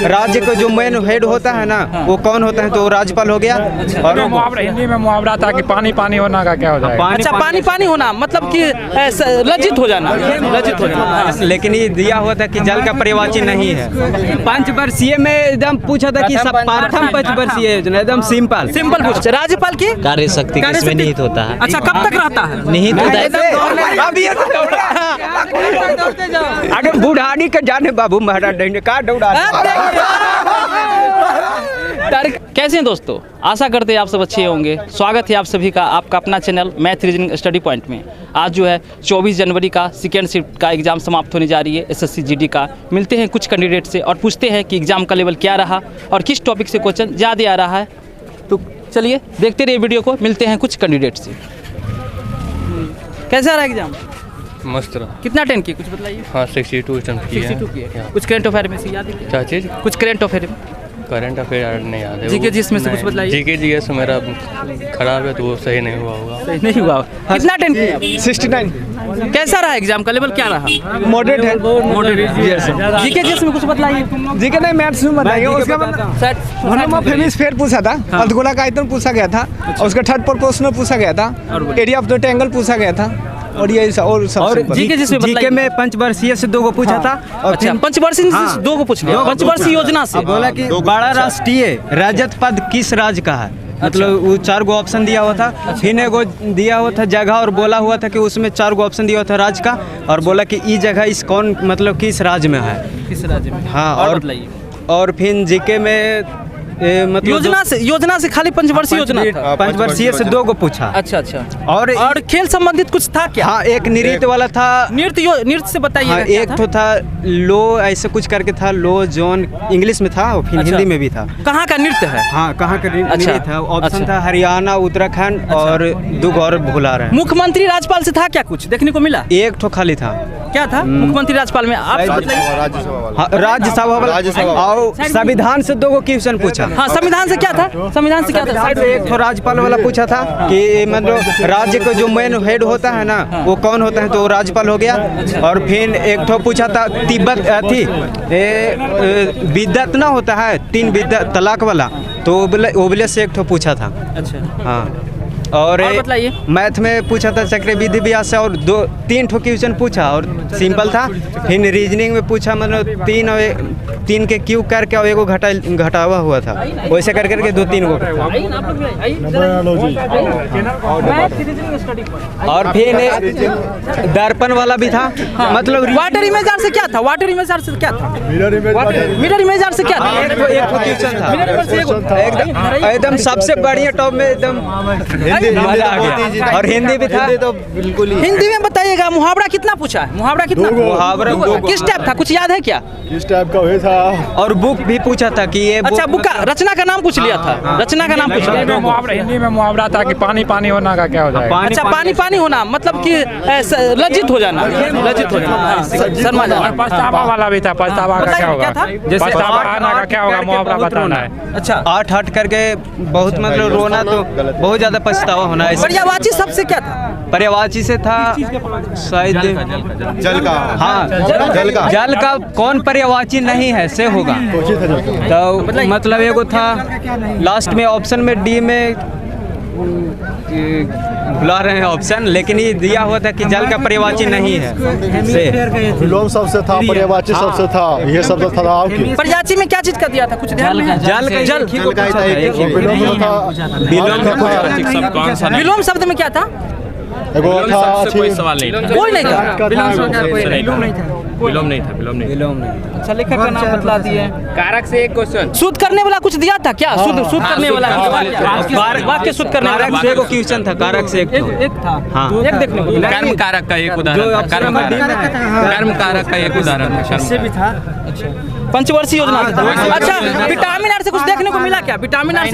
राज्य का जो मेन हेड होता है ना वो कौन होता है, तो राज्यपाल हो गया। और हिंदी में मुहावरा था कि पानी पानी होना का क्या हो जाएगा। अच्छा, पानी पानी होना मतलब कि लज्जित हो जाना, लज्जित हो जाना। लेकिन ये दिया हुआ था कि जल का पर्यायवाची नहीं है। पंचवर्षीय में एकदम पूछा था कि सब प्रथम पंचवर्षीय योजना एकदम सिंपल पूछा। राज्यपाल की कार्य शक्ति किसमें निहित होता है? अच्छा, कब तक रहता है? निहित होता है। अगर बुढ़ानी का जाने बाबू महाराज का दौड़ा। कैसे हैं दोस्तों, आशा करते हैं आप सब अच्छे होंगे। स्वागत है आप सभी का आपका अपना channel math reasoning study point में। आज जो है 24 जनवरी का सेकेंड शिफ्ट का एग्ज़ाम समाप्त होने जा रही है एसएससी जीडी का। मिलते हैं कुछ कैंडिडेट से और पूछते हैं कि एग्ज़ाम का लेवल क्या रहा और किस टॉपिक से क्वेश्चन ज़्यादा आ रहा है। तो चलिए देखते रहिए वीडियो को, मिलते हैं कुछ कैंडिडेट से। कैसा रहा एग्ज़ाम? मस्त रहा। कितना अटेंड किए कुछ बताइए। हाँ 62 अटेम्प्ट किए हैं। 62 किए। कुछ करंट अफेयर में से याद है? क्या चीज़? कुछ करंट अफेयर में करंट अफेयर नहीं याद है। जीके जिसमें से कुछ बताइए। जीके जीएस मेरा खराब है तो वो सही नहीं हुआ होगा। सही नहीं हुआ। कितना अटेंड किए आप? 69। कैसा रहा एग्जाम का लेवल, क्या रहा? मॉडरेट है। मॉडरेट। जीके जिसमें कुछ बताइए। जीके नहीं, मैथ्स में बताइए। उसका मतलब फेमस फेयर पूछा था, अर्धगोला का आयतन पूछा गया था, और उसका थर्ड प्रोपोर्शनल पूछा गया था, एरिया ऑफ द ट्रायंगल पूछा गया था, और ये और जीके जिसमें जीके में पंचवर्षीय से 2 को पूछा था। और अच्छा, पंचवर्षीय से 2 को पूछ लिया। पंचवर्षीय योजना से बोला कि बड़ा राष्ट्रीय रजत पद किस राज्य का है। मतलब वो 4 गो ऑप्शन दिया हुआ था। फिर एगो दिया हुआ था जगह, और बोला हुआ था कि उसमें 4 गो ऑप्शन दिया हुआ था राज्य का, और बोला कि ये जगह इस कौन मतलब किस राज्य में है। किस राज्य में? हाँ, और फिर जीके में मतलब योजना से खाली पंचवर्षीय योजना था। पंचवर्षीय से 2 को पूछा। अच्छा। और खेल संबंधित कुछ था क्या? हाँ, एक नृत्य वाला था। नृत्य से बताइए। हाँ, एक तो था लो, ऐसे कुछ करके था, लो जोन इंग्लिश में था, और फिर हिंदी में भी था। कहाँ का नृत्य है? हाँ, कहाँ का नृत्य था। ऑप्शन था हरियाणा, उत्तराखंड, और 2 और भुला रहे हैं। मुख्यमंत्री राज्यपाल से था क्या कुछ देखने को मिला? एक तो खाली था। क्या था मुख्यमंत्री राज्यपाल में? आप राज्यसभा और संविधान से 2 को क्वेश्चन पूछा। हाँ, संविधान से क्या था? संविधान से क्या था? एक तो राज्यपाल वाला पूछा था कि मतलब राज्य का जो मेन हेड होता है ना वो कौन होता है, तो राज्यपाल हो गया। और फिर एक तो पूछा था तिब्बत थी विद्वत ना होता है 3 विद्वत तलाक वाला, तो ओबले से एक तो पूछा था। अच्छा, हाँ। और बताइए। मैथ में पूछा था चक्रवृद्धि ब्याज से, और 3 क्वेश्चन पूछा, और सिंपल था। फिर रीजनिंग में पूछा मतलब 3 के क्यूब करके और एगो घटावा हुआ था, वैसे कर करके 2-3 गो। और फिर दर्पण वाला भी था। मतलब वाटर इमेजर से क्या था? वाटर इमेजर से क्या था? मिरर इमेजर से क्या था? एक क्वेश्चन था एकदम सबसे बढ़िया टॉप में एकदम मजा आ गया। और हिंदी भी था। तो बिल्कुल ही हिंदी में बताइएगा। मुहावरा कितना पूछा है? मुहावरा कितना? मुहावरा किस टाइप था, कुछ याद है क्या? किस टाइप का हुआ था? और बुक भी पूछा था कि ये अच्छा, बुक का रचना का नाम पूछ लिया था। रचना का नाम पूछ लिया। हिंदी में मुहावरा था कि पानी पानी होना का क्या हो जाएगा। अच्छा, पानी पानी होना मतलब कि लज्जित हो जाना, लज्जित हो जाना, शर्मा जाना। पछतावा वाला भी था। पछतावा का क्या होगा? पछतावा आना का क्या होगा? मुहावरा बताना है। अच्छा, 8 करके बहुत मतलब रोना, तो बहुत ज्यादा पछतावा होना है। पर्यायवाची शब्द से क्या था? पर्यायवाची से था शायद जल का। हाँ, जल का कौन पर्यायवाची नहीं है से होगा। तो मतलब एगो था लास्ट में ऑप्शन में डी में बुला रहे हैं ऑप्शन, लेकिन ये दिया हुआ था कि जल का पर्यायवाची नहीं है से। विलोम शब्द से था, पर्यायवाची शब्द से था, ये शब्द था आपकी। पर्यायवाची में क्या चीज का दिया था? कुछ ध्यान में? विलोम शब्द में क्या था? कोई सवाल नहीं था। कोई नहीं था। विलोम नहीं था। अच्छा, लेखक का नाम बतला दिए। कारक से एक क्वेश्चन। शुद्ध करने वाला कुछ दिया था क्या? शुद्ध करने वाला वाक्य शुद्ध करने वाला एगो क्वेश्चन था। कारक से एक था। हाँ, एक देखने को कर्म कारक का एक उदाहरण था। कर्म कारक का एक उदाहरण था। इससे भी था। अच्छा, पंचवर्षीय योजना से था। अच्छा, विटामिन आर से कुछ देखने को मिला क्या? विटामिन आर से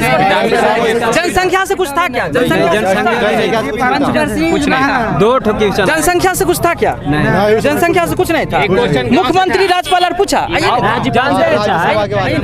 जनसंख्या से कुछ था क्या? जनसंख्या से कुछ था क्या? जनसंख्या से कुछ नहीं था। मुख्यमंत्री राज्यपाल और पूछा।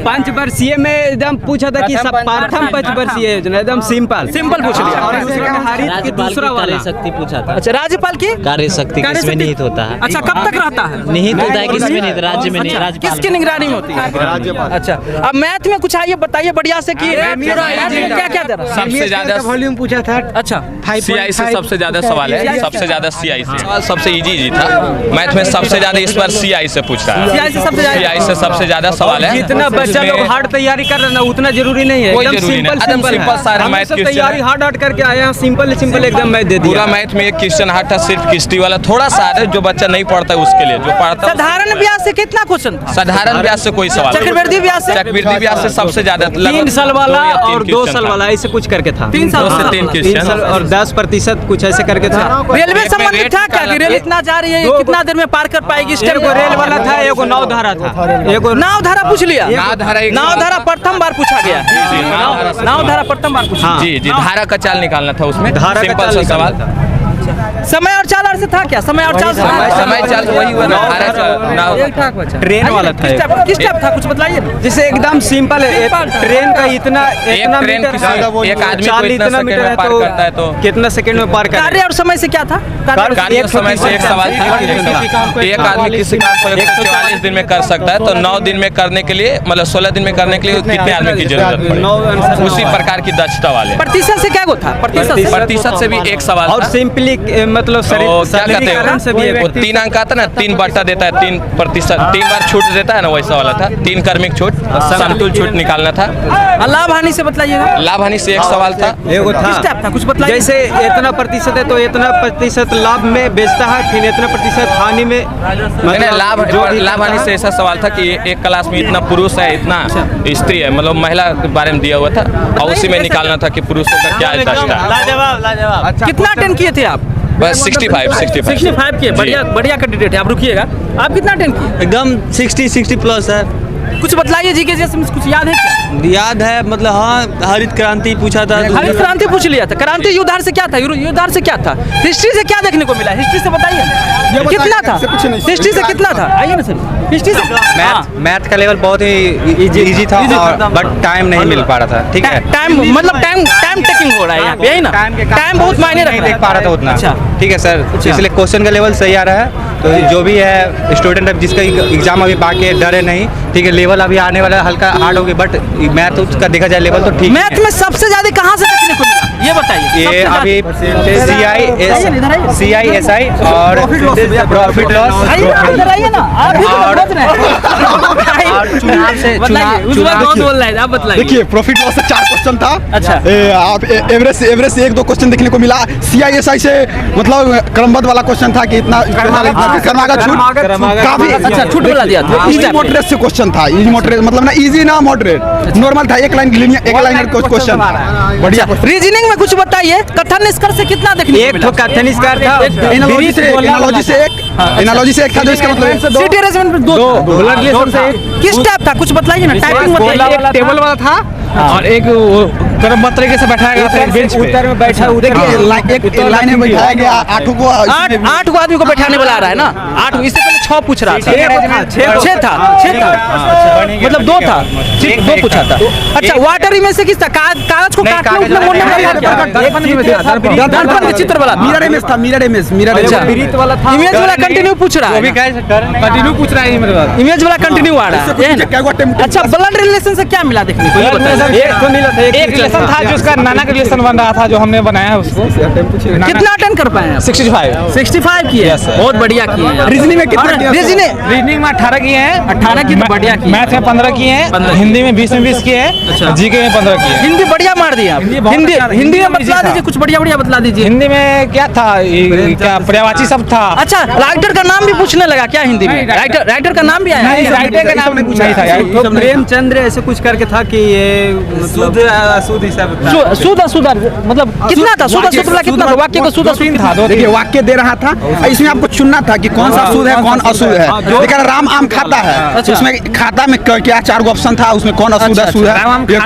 पंचवर्षीय में एकदम पूछा था कि सब प्रथम पंचवर्षीय योजना एकदम सिंपल पूछ राज्यपाल दूसरा वाला शक्ति पूछा था। अच्छा, राज्यपाल की कार्य शक्ति किसमें निहित होता है? अच्छा, कब तक रहता है? निहित होता है किसमें निहित? राज्य में नहीं। किसकी निगरानी जनवरी में होती है। अच्छा, अब मैथ में कुछ आइए बताइए बढ़िया से कि क्या क्या दे रहा सबसे ज्यादा वॉल्यूम पूछा था। अच्छा, सीआई से सबसे ज्यादा सवाल है, सबसे ज्यादा सीआई से सवाल सबसे इजी था। मैथ में सबसे ज्यादा इस बार सीआई से पूछ रहा है, सीआई से सबसे ज्यादा सवाल है। जितना बच्चा लोग हार्ड तैयारी कर रहे हैं ना उतना जरूरी नहीं है, कोई जरूरी नहीं, एकदम सिंपल सारा मैथ क्वेश्चन तैयारी हार्ड करके आए हैं, सिंपल एकदम मैथ दे दिया। पूरा मैथ में एक क्वेश्चन हार्ड था, सिर्फ किस्ती वाला थोड़ा सा है, जो बच्चा नहीं पढ़ता है उसके लिए, जो पढ़ता है साधारण ब्याज से कितना क्वेश्चन था? साधारण ब्याज से कोई सवाल, चक्रवृद्धि ब्याज से, चक्रवृद्धि ब्याज से सबसे ज्यादा 3 साल वाला और 2 साल वाला ऐसे कुछ करके था। 3 साल 2 से 3 3 क्वेश्चन साल और 10% कुछ ऐसे करके था। रेलवे संबंधित था क्या कि रेल इतना जा रही है, कितना देर में पार कर पाएगी? एगो रेल वाला था, एगो नाव धारा था, एगो नाव धारा पूछ लिया। नाव नाव धारा प्रथम बार पूछा गया। नाव धारा प्रथम बार पूछा। जी जी, धारा का चाल निकालना था उसमें, धारा का सिंपल चाल सा सवाल। समय और चाल से था क्या? समय और चाल से समय चाल वही हुआ ना, धारा चाल ट्रेन वाला था। किस टाइप था कुछ बताइए ना। जैसे एकदम सिंपल है, ट्रेन का इतना एक ट्रेन मीटर है, एक आदमी को चाल इतना इतना सेकंड मीटर में है पार करता है तो कितना सेकंड में पार कार्य कर। और समय से क्या था? कार्य और समय से एक सवाल था कि एक आदमी किसी काम को 144 दिन में कर सकता है, तो 9 दिन में करने के लिए, मतलब 16 दिन में करने के लिए कितने आदमी की जरूरत पड़ेगी, उसी प्रकार की दक्षता वाले। प्रतिशत से क्या था? प्रतिशत से भी एक सवाल और था। सिंपली मतलब क्या कहते हैं वो 3 अंक आता ना, 3 बट्टा देता है, 3%, 3 बार छूट देता है ना, वैसा वाला था। 3 क्रमिक छूट, समतुल छूट निकालना था। लाभ हानि से बताइएगा। लाभ हानि से एक सवाल था। एगो किस टाइप था कुछ बताइए। जैसे इतना प्रतिशत है तो इतना प्रतिशत लाभ में बेचता है, फिर इतना प्रतिशत हानि में, नहीं, लाभ हानि से ऐसा सवाल था कि एक क्लास में इतना पुरुष है, इतना स्त्री है, मतलब महिला के बारे में दिया हुआ था, और उसी में निकालना था कि पुरुषों का क्या दक्षता है। लाजवाब। कितना अटेंड किए थे आप? बस 65 किए। बढ़िया बढ़िया कैंडिडेट है। आप रुकिएगा, आप कितना अटेंड किए? एकदम 60 प्लस है। कुछ बतलाइए जी के जैसे कुछ याद है क्या? याद है, मतलब हाँ, हरित क्रांति पूछा था। हरित क्रांति पूछ लिया था। क्रांति युद्धार से क्या था? युद्धार से क्या था? हिस्ट्री से क्या देखने को मिला? हिस्ट्री से बताइए कितना था? हिस्ट्री से कितना था? आइए ना सर, हिस्ट्री से। मैथ का लेवल बहुत ही इजी था, बट टाइम नहीं मिल पा रहा था। ठीक है, टाइम मतलब टाइम टेकिंग हो रहा है यहाँ पे, यही ना? टाइम बहुत मायने रख रहा है। देख पा रहा था उतना। अच्छा, ठीक है सर, इसलिए क्वेश्चन का लेवल सही आ रहा है। तो जो भी है स्टूडेंट है जिसका एग्जाम अभी बाकी है, डरे नहीं। ठीक है, लेवल अभी आने वाला हल्का हार्ड होगी, बट मैथ का देखा जाए लेवल तो ठीक है। मैथ में सबसे ज्यादा कहाँ से देखने को मिला ये बताइए। ये अभी CISI और प्रॉफिट लॉस और चुनाव से बोल रहे हैं, आप बताइए। देखिए, प्रॉफिट लॉस से 4 क्वेश्चन था। अच्छा, आप एवरेज से 1-2 क्वेश्चन देखने को मिला। CISI से मतलब क्रमबद्ध वाला क्वेश्चन था कि इतना कर्मागत छूट काफी अच्छा छूट वाला दिया था। इजी मॉडरेट से क्वेश्चन था। इजी मॉडरेट मतलब ना इजी ना मॉडरेट, नॉर्मल था। एक लाइनर क्वेश्चन बढ़िया। रीजनिंग में कुछ बताइए। कथन निष्कर्ष से कितना देखने को एक मिला? तो कथन निष्कार था, एनालॉजी से एक था, जो इसका मतलब सिटी अरेंजमेंट में 2 ब्लड रिलेशन से किस टाइप था कुछ बताइए ना। टाइपिंग बताइए। टेबल वाला था और एक क्रमबद्ध तरीके से बैठाया गया था बेंच पे। उत्तर में बैठा देखिए, एक लाइन में बैठाया गया 8 को। 8 को आदमी को बैठाने वाला आ रहा है ना। 8 इससे पहले 6 पूछ रहा था। 6 था मतलब 2 था, 2 पूछा था। अच्छा, वाटर इमेज से किस था? कागज को काट के उसमें मोड़ने वाला था। दर्पण के चित्र वाला मिरर इमेज था। विपरीत वाला था। इमेज वाला कंटिन्यू पूछ रहा है। कंटिन्यू पूछ रहा है इमेज वाला कंटिन्यू आ रहा है। अच्छा, ब्लड रिलेशन से क्या मिला देखने को? ये बताइए। एक रिलेशन था जो उसका नाना का रिलेशन बन रहा था, जो हमने बनाया है उसको। कितना अटेंड कर पाए? 65 किए। बहुत बढ़िया किए। रीजनिंग में कितना किया? रीजनिंग में 18 किए हैं। 18 की तो बढ़िया किए। मैथ में 15 किए हैं। हिंदी में 20 में 20 किए हैं। जीके में 15 किए हैं। हिंदी बढ़िया मार दिया। हिंदी में बतला दीजिए, कुछ बढ़िया बतला दीजिए। हिंदी में क्या था? क्या पर्यायवाची शब्द था। अच्छा, राइटर का नाम भी पूछने लगा क्या हिंदी में? राइटर का नाम भी आया? नहीं, राइटर का नाम नहीं पूछा था। तो प्रेमचंद्र ऐसे कुछ करके था कि ये शुद्ध हिसाब था। सुधा मतलब कितना था? सुधा कितना था? वाक्य को सुधा था। देखिए, वाक्य दे रहा था, इसमें आपको चुनना था कि कौन सा शुद्ध है कौन अशुद्ध है। देखिए, राम आम खाता है, उसमें खाता में क्या 4 गो ऑप्शन था, उसमें कौन अशुद्ध है शुद्ध है। ये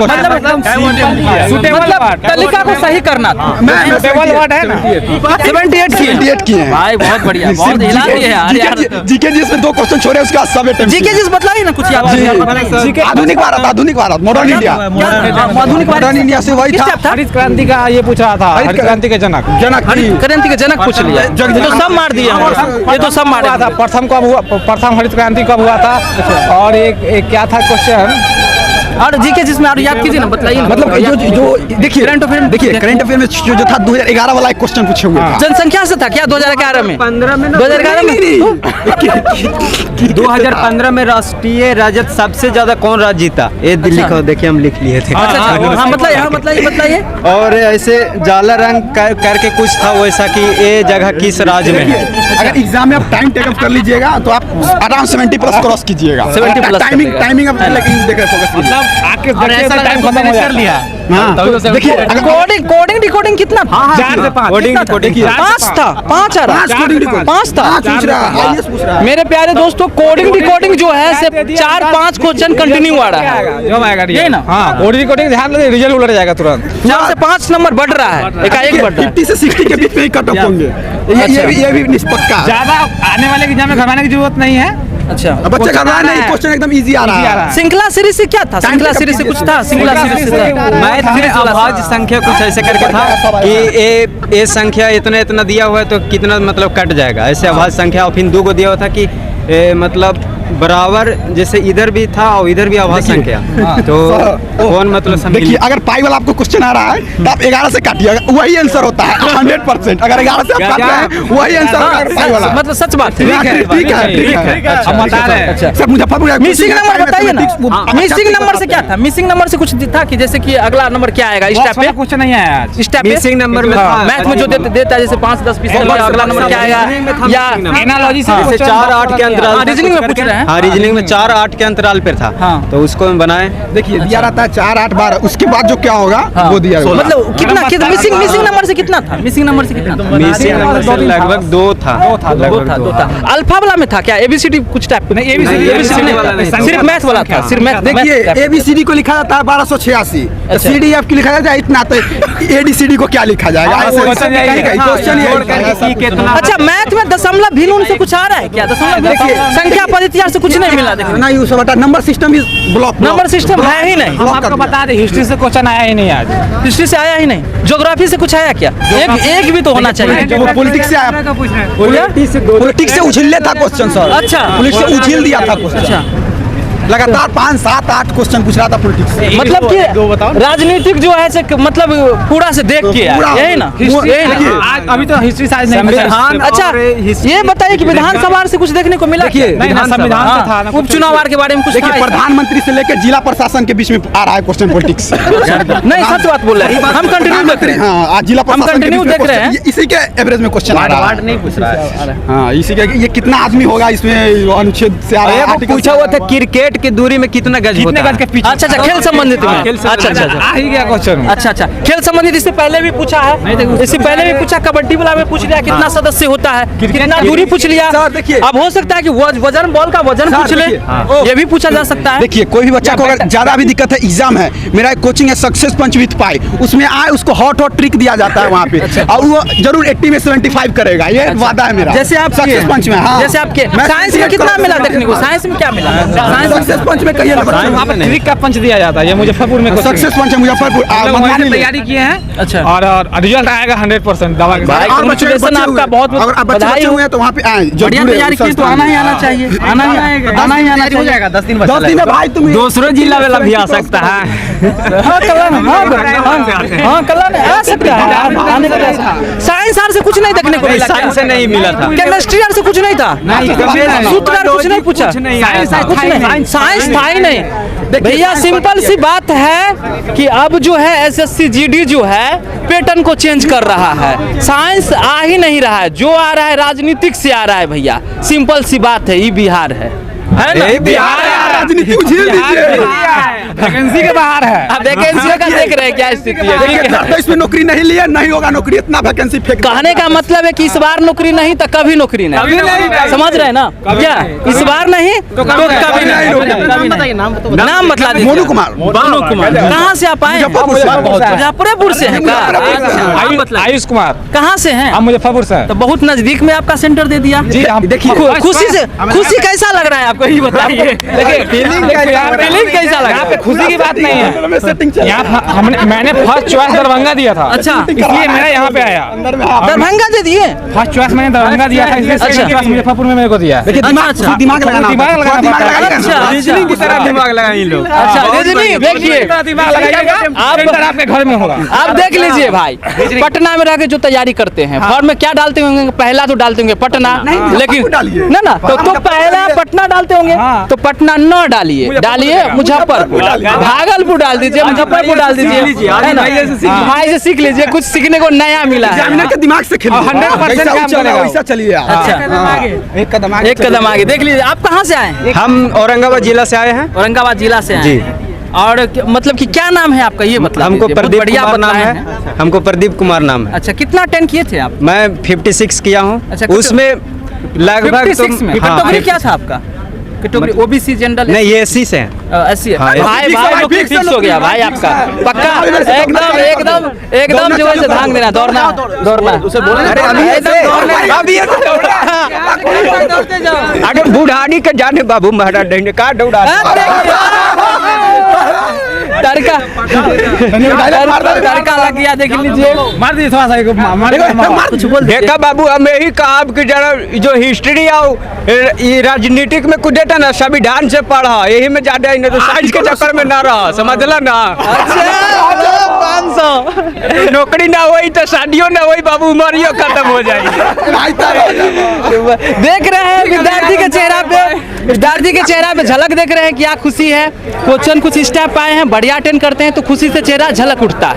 मतलब तालिका को सही करना था। 78 किए भाई, बहुत बढ़िया, बहुत हिला दिए यार। जीके जी इसमें 2 क्वेश्चन छोड़े, उसके बाद सब अटेम्प्ट। जीके जी बताइए ना कुछ याद। आधुनिक भारत, मॉडर्न इंडिया। आधुनिक मॉडर्न इंडिया से वही किस था। टाइप था? हरित क्रांति का ये पूछ रहा था, हरित क्रांति के जनक। जनक हरित क्रांति के जनक पूछ लिया, ये तो सब मार दिया हमने। ये तो सब मारे था। प्रथम कब हुआ, प्रथम हरित क्रांति कब हुआ था? और एक क्या था क्वेश्चन? और जीके जिसमें और याद कीजिए ना, बताइए ना। मतलब जो देखिए करंट अफेयर देखिए करंट अफेयर में जो था 2011 वाला एक क्वेश्चन पूछे हुए था। जनसंख्या से था क्या 2011 में? 15 में 2011 में 2015 में राष्ट्रीय राजद सबसे ज्यादा कौन राज्य जीता? ये लिखो, देखिए हम लिख लिए थे। अच्छा हाँ बताइए। और ऐसे जाला रंग करके कुछ था वैसा कि ये जगह किस राज्य में है। अगर एग्जाम में आप टाइम टेकअप कर लीजिएगा तो आप आराम 70 प्लस क्रॉस कीजिएगा। 70 प्लस टाइमिंग अब लेकिन देख फोकस कीजिए। आके और ऐसा टाइम खत्म हो कर लिया। हाँ देखिए कोडिंग डिकोडिंग कितना था? 4 से 5। कोडिंग देखिए 5 था, 5 आ रहा, 5 था। पूछ रहा है। मेरे प्यारे दोस्तों, कोडिंग डिकोडिंग जो है से 4-5 क्वेश्चन कंटिन्यू आ रहा है। जो आएगा ये ना? हाँ, कोडिंग ध्यान दे, रिजल्ट उलट जाएगा तुरंत। 4 से 5 नंबर बढ़ रहा है, एकाएक बढ़ रहा है। 50 से 60 के बीच में ही कट ऑफ होंगे। ये भी निष्पक्का है। ज्यादा आने वाले एग्जाम में घबराने की जरूरत नहीं है। अच्छा, बच्चे घबरा नहीं, क्वेश्चन एकदम इजी आ रहा है। श्रृंखला सीरीज से क्या था? श्रृंखला सीरीज से कुछ था? श्रृंखला सीरीज से मैथ में अभाज्य संख्या कुछ ऐसे करके था कि ये संख्या इतना दिया हुआ है तो कितना मतलब कट जाएगा, ऐसे अभाज्य संख्या। और फिर 2 को दिया हुआ था कि मतलब बराबर, जैसे इधर भी था और इधर भी अभाज्य संख्या, तो कौन मतलब देखिए अगर पाई वाला आपको क्वेश्चन आ रहा है तो आप 11 से काटिए, वही आंसर होता है 100%। अगर 11 से आप काट रहे हैं वही आंसर होगा पाई वाला। मतलब सच बात है। ठीक है। हम बता रहे हैं। सर मुजफ्फरपुर मिसिंग नंबर बताइए ना। मिसिंग नंबर से क्या था? मिसिंग नंबर से कुछ था कि जैसे कि अगला नंबर क्या आएगा इस टाइप पे? क्वेश्चन नहीं आया आज। इस टाइप पे मिसिंग नंबर में था। मैथ में जो देता है जैसे 5-10 पीस अगला नंबर क्या आएगा, या एनालॉजी से जैसे 4-8 के अंतराल, रीजनिंग में पूछ रहे हैं। हाँ रीजनिंग में 4-8 के अंतराल पर था। हाँ। तो उसको हम बनाए। देखिए दिया रहता है 4, 8, 12, उसके बाद जो क्या होगा वो दिया होगा। मतलब कितना मिसिंग नंबर से कितना था? मिसिंग नंबर से कितना था? मिसिंग नंबर से लगभग 2 था। दो था। अल्फा वाला में था क्या? एबीसीडी कुछ टाइप? नहीं, एबीसीडी वाला नहीं था। सिर्फ मैथ वाला था। सिर्फ मैथ। देखिए ABCD को लिखा जाता है 1286, CDF की लिखा जाता है इतना, तो ADCD को क्या लिखा जाएगा? क्वेश्चन अच्छा, मैथ में दशमलव भिन्न से कुछ आ रहा है क्या? दशमलव संख्या पद्धति से कुछ नहीं मिला? ना यूज होता, number system is block. Number system है ही नहीं। हम आपको बता दें, हिस्ट्री से क्वेश्चन आया ही नहीं आज। हिस्ट्री से आया ही नहीं। ज्योग्राफी से कुछ आया क्या? एक भी तो होना चाहिए। वो पॉलिटिक्स से आया, पॉलिटिक्स से उछिल था क्वेश्चन सर। अच्छा, पॉलिटिक्स से उछिल दिया था क्वेश्चन। अच्छा, लगातार 5, 7, 8 क्वेश्चन पूछ रहा था पॉलिटिक्स से। मतलब कि राजनीतिक जो है से मतलब पूरा से देख के पूरा। यही ना? यही ना? आज अभी तो हिस्ट्री साइंस नहीं संविधान। अच्छा, ये बताइए कि विधानसभा से कुछ देखने को मिला? देखिए, संविधान से था ना। उपचुनाव के बारे में कुछ देखिए था? प्रधानमंत्री से लेकर जिला प्रशासन के बीच में आ रहा है क्वेश्चन पॉलिटिक्स। नहीं, सच बात बोल रहे हैं। हम कंटिन्यू देख रहे हैं। हाँ, आज जिला प्रशासन के कंटिन्यू बीच में देख रहे हैं। इसी के एवरेज में क्वेश्चन आ रहा है। नहीं पूछ रहा है। हाँ, इसी के ये कितना आदमी होगा इसमें अनुच्छेद से आ रहा है। वो आर्टिकल पूछा हुआ था क्रिकेट की दूरी में कितना गज होता है? अच्छा, खेल संबंधित में। खेल संबंधित अच्छा, अच्छा, आ ही गया क्वेश्चन। अच्छा, खेल संबंधित इससे पहले भी पूछा है। इससे पहले भी पूछा, कबड्डी वाला में पूछ लिया कितना सदस्य होता है, कितना दूरी पूछ लिया। सर, देखिए। अब हो सकता है कि वजन, बॉल का वजन पूछ ले, ये भी पूछा जा सकता है। देखिए कोई भी बच्चा को अगर ज्यादा भी दिक्कत है, एग्जाम है, मेरा एक कोचिंग है सक्सेस पंच विद पाई, उसमें आए उसको हॉट ट्रिक दिया जाता है वहाँ पे, और वो जरूर 80 में 75 करेगा, ये वादा है मेरा। जैसे आप सक्सेस पंच में, हाँ, जैसे आपके साइंस में कितना मिला देखने को? साइंस में क्या मिला? साइंस सक्सेस पंच में कहिए ट्रिक का पंच दिया जाता है, ये मुजफ्फरपुर में सक्सेस पंच है मुजफ्फरपुर। तैयारी किए हैं। अच्छा, और रिजल्ट आएगा 100% दवा के साथ। congratulations, आपका बहुत अगर आप बच्चे बधाई हुए हैं तो वहाँ पे आए, बढ़िया तैयारी की तो आना ही आना चाहिए। आना ही आना चाहिए। 10 दिन में भाई तुम दूसरों जिला वाला भी आ सकता है। हाँ, कल्याण आ सकता है। आने का साइंस आर से कुछ नहीं देखने को मिला? साइंस से नहीं मिला था। केमिस्ट्री आर से कुछ नहीं था? सूत्र आर कुछ नहीं पूछा? कुछ नहीं, साइंस था ही नहीं भैया। सिंपल सी बात है कि अब जो है SSC GD जो है पैटर्न को चेंज कर रहा है। साइंस आ ही नहीं रहा है, जो आ रहा है राजनीतिक से आ रहा है भैया। सिंपल सी बात है, ये बिहार है ना? बिहार राजनीति उछिल दीजिए, वैकेंसी के बाहर है। अब वैकेंसी का देख रहे हैं क्या स्थिति है? ठीक है, तो इसमें नौकरी नहीं लिया, नहीं होगा नौकरी, इतना वैकेंसी फेंक। कहने का मतलब है कि इस बार नौकरी नहीं तो कभी नौकरी नहीं। समझ रहे हैं ना? क्या इस बार नहीं तो कभी नहीं। नाम बतला दीजिए। मोनू कुमार। कहाँ से आप आए? मुजफ्फरपुर से हैं क्या? आयुष कुमार। कहाँ से हैं? हम मुजफ्फरपुर से। तो बहुत नजदीक में आपका सेंटर दे दिया। जी, हम देखिए खुशी कैसा लग रहा है आपको? वही बताइए। देखिए फीलिंग कैसा लगा? यहाँ पे खुशी की बात नहीं है। यहाँ मैंने फर्स्ट चॉइस दरभंगा दिया था। अच्छा, इसलिए मैं यहाँ पे आया। दरभंगा से दिए? फर्स्ट चॉइस मैंने दरभंगा दिया था, इसलिए सेकंड चॉइस मुजफ्फरपुर में मेरे को दिया। देखिए दिमाग लगाना दिमाग लगाना पड़ता है। अच्छा, रीजनिंग की तरह दिमाग लगाए इन लोग। अच्छा रीजनिंग देखिए, दिमाग लगाइएगा, सेंटर आपके घर में होगा। आप देख लीजिए भाई, पटना में रह के जो तैयारी करते हैं, फॉर्म में क्या डालते होंगे? पहला तो डालते होंगे पटना, लेकिन ना तो पहला पटना डालते होंगे, तो पटना न डालिए, डालिए मुजफ्फरपुर, भागलपुर डाल दीजिए, मुजफ्फरपुर डाल दीजिए, है ना? भाई से सीख लीजिए, कुछ सीखने को नया मिला है। के दिमाग से खेलिए, 100% काम करेगा। वैसा चलिए। अच्छा, एक कदम आगे देख लीजिए। आप कहाँ से आए? हम औरंगाबाद जिला से आए हैं। औरंगाबाद जिला से आए जी। हैं। और मतलब कि क्या नाम है आपका, ये मतलब हमको प्रदीप कुमार नाम बताए है। हैं। हमको प्रदीप कुमार नाम है। अच्छा, कितना अटेंड किए थे आप? मैं 56 किया हूँ। अच्छा, उसमें लगभग 56 में कैटेगरी क्या था आपका? Category OBC general? नहीं, ये एससी से हैं। एससी। हाँ, भाई नौकरी फिक्स हो गया भाई आपका, पक्का एकदम जो है धांग देना, दौड़ना उसे बोलना। अरे अभी ये अरे बुढ़ानी के जाने बाबू महाराज डंडे का दौड़ा तड़का लग गया, देख लीजिए। मार दीजिए थोड़ा सा, कुछ बोल देखा बाबू, हम यही कहा कि जरा जो हिस्ट्री आओ ये राजनीतिक में कुछ देता ना, संविधान से पढ़ा, यही में ज्यादा ही नहीं तो साइंस के चक्कर में ना रहा, समझला ना? अच्छा 500 नौकरी ना हुई तो शादियों ना हुई बाबू, उमरियो खत्म हो जाएगी। देख रहे हैं विद्यार्थी के चेहरा पे झलक देख रहे हैं, क्या खुशी है। क्वेश्चन कुछ स्टेप आए हैं, बढ़िया अटेंड करते हैं तो खुशी से चेहरा झलक उठता है।